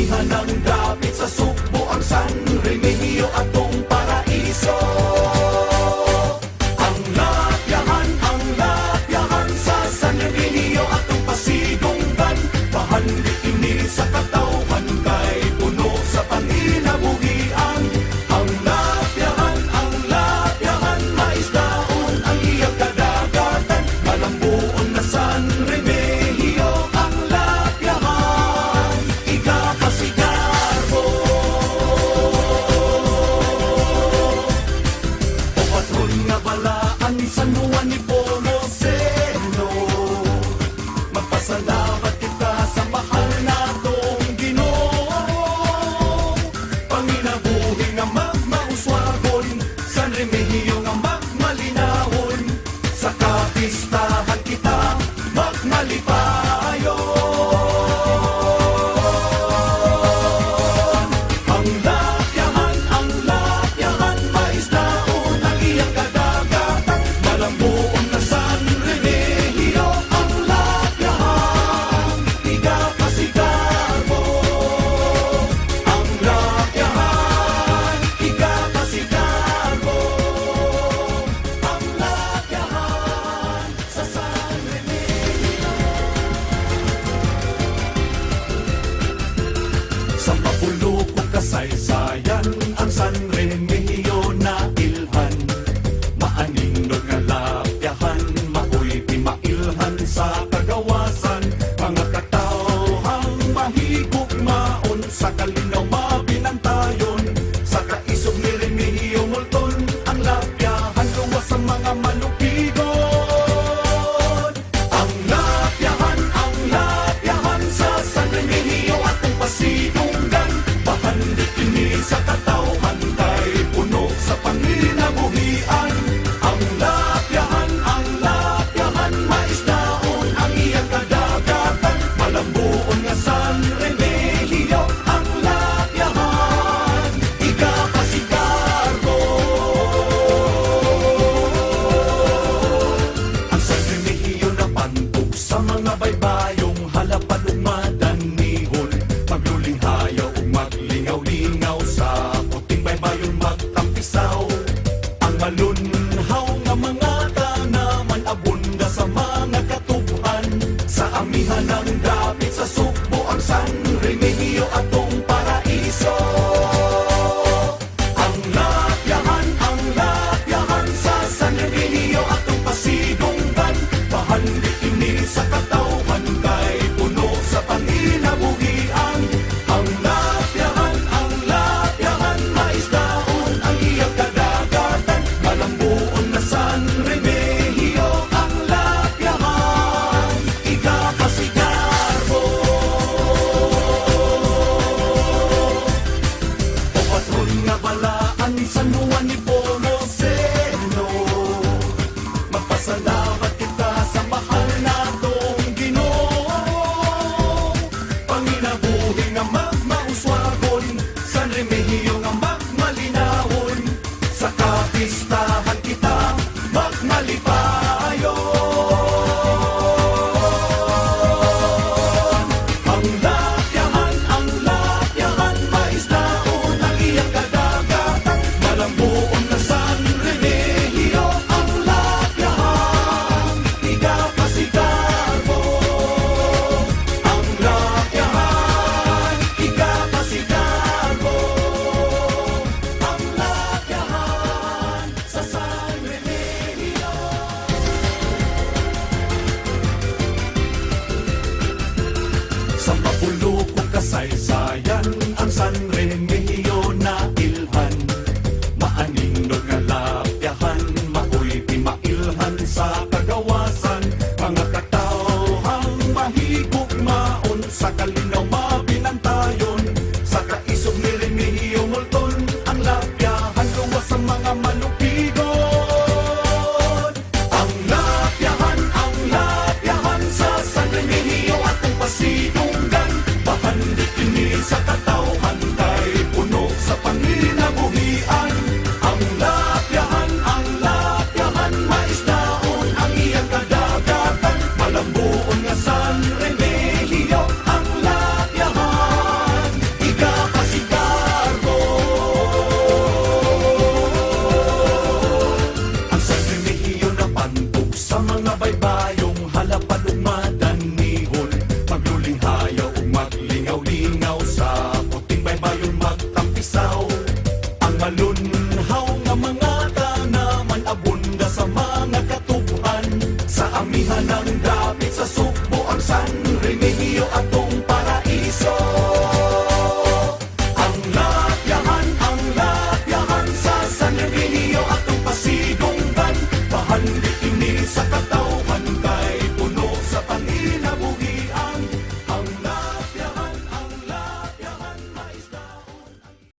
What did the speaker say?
amihan ng dapit sa Sugbo ang San Remigio atong paraiso. Ang lapyahan sa San Remigio atong pasidunggan, pahandit kini sa katawhan kay puno sa panginabuhian. Ang lapyahan maisdaon ang iyang kadagatan, malambuon na San Remigio ang lapyahan, igapasigarbo. O patron nga balaan ni San Juan ni Pomoceno, magpasalamat kita sa mahal natong Ginoo. Panginabuhi nga magmauswagon, San Remigio nga magmalinahon, sa kapistahan kita magmalipayon. Ang lapyahan maisdaon ang iyang kadagatan, malambuon na San Remigio ang lapyahan, igapasigarbo. Ang lapyahan, igapasigarbo. Ang lapyahan sa San Remigio. Sa mapulukong kasaysayan ang San Remigio na ilhan, maanindog nga lapyahan, maoy pimailhan sa kagawasan. Mga katawhang mahigugmaon, sa kalinaw mabinantayon, sa kaisog ni Remigio multon ang lapyahan, luwas sa mga malupigon. Ang lapyahan sa San Remigio atong pasidunggan, pahandit kini sa katawhan kay puno sa panginabuhian. Ang lapyahan maisdaon ang iyang kadagatan, malambuon nga San Remigio ang lapyahan, igapasigarbo. Ang San Remigio na pantog sa mga baybayong halapan ug madanihon, maglulinghayaw ug maglingaw-lingaw sa puting baybayon magtampisaw. Ang malunhaw nga mga tanaman abunda sa mga katubhan, sa amihan ng dapit sa Sugbo ang San Remigio atong paraiso. Ang lapyahan sa San Remigio atong pasidunggan, pahandit kini sa katawhan kay puno sa panginabuhian. Ang lapyahan maisdaon ang iyang kadagatan, malambuon na San Remigio ang lapyahan, igapasigarbo. O patron nga balaan ni San Juan ni Pomoceno, magpasalamat kita sa mahal natong Ginoo. Panginabuhi nga magmauswagon, San Remigio nga magmalinahon, sa kapistahan kita magmalipayon. Ang lapyahan maisdaon ang iyang kadagatan, malambuon na San Remigio ang lapyahan, igapasigarbo. Ang lapyahan, igapasigarbo. Ang lapyahan sa San Remigio. Sa mapulukong kasaysayan ang San Remigio na ilhan, maanindog nga lapyahan, maoy pimailhan sa kagawasan. Mga katawhang mahigugmaon, sa kalinaw mabinantayon, sa kaisog ni Remigio multon ang lapyahan, luwas sa mga malupigon. Ang lapyahan sa San Remigio atong pasidunggan, pahandit kini sa katawhan kay puno sa panginabuhian. Ang lapyahan maisdaon ang iyang kadagatan, malambuon nga San Remigio ang lapyahan. Remigio at